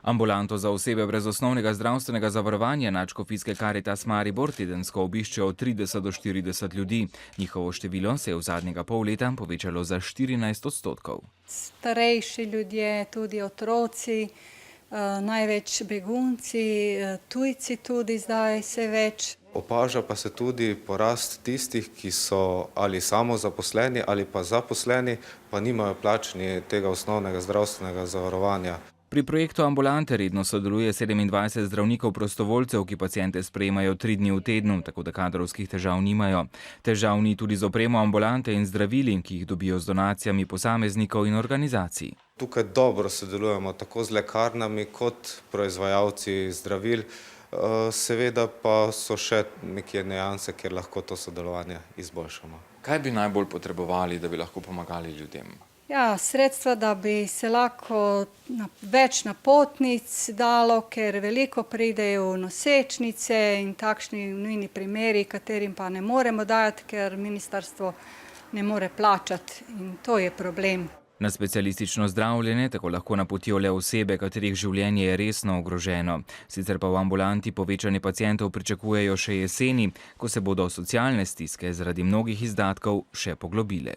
Ambulanto za osebe brez osnovnega zdravstvenega zavarovanja Nadškofijske Karitas Maribor tedensko obišče od 30 do 40 ljudi. Njihovo število se je v zadnjega pol leta povečalo za 14%. Starejši ljudje, tudi otroci, največ begunci, tujci tudi zdaj vse več. Opaža pa se tudi porast tistih, ki so ali samozaposleni ali pa zaposleni, pa nimajo plačani tega osnovnega zdravstvenega zavarovanja. Pri projektu ambulante redno sodeluje 27 zdravnikov prostovoljcev, ki paciente sprejemajo 3 dni v tednu, tako da kadrovskih težav nimajo. Težav ni tudi z opremo ambulante in zdravili, ki jih dobijo z donacijami posameznikov in organizacij. Tukaj dobro sodelujemo tako z lekarnami kot proizvajalci zdravil. Seveda pa so še nekje nianse, kjer lahko to sodelovanje izboljšamo. Kaj bi najbolj potrebovali, da bi lahko pomagali ljudem? Ja, sredstva, da bi se lahko več napotnic dalo, ker veliko pridejo v nosečnice in takšni nujni primeri, katerim pa ne moremo dati, ker ministrstvo ne more plačati in to je problem. Na specialistično zdravljenje tako lahko napotijo le osebe, katerih življenje je resno ogroženo. Sicer pa v ambulanti povečanje pacientov pričakujejo še jeseni, ko se bodo socialne stiske zaradi mnogih izdatkov še poglobile.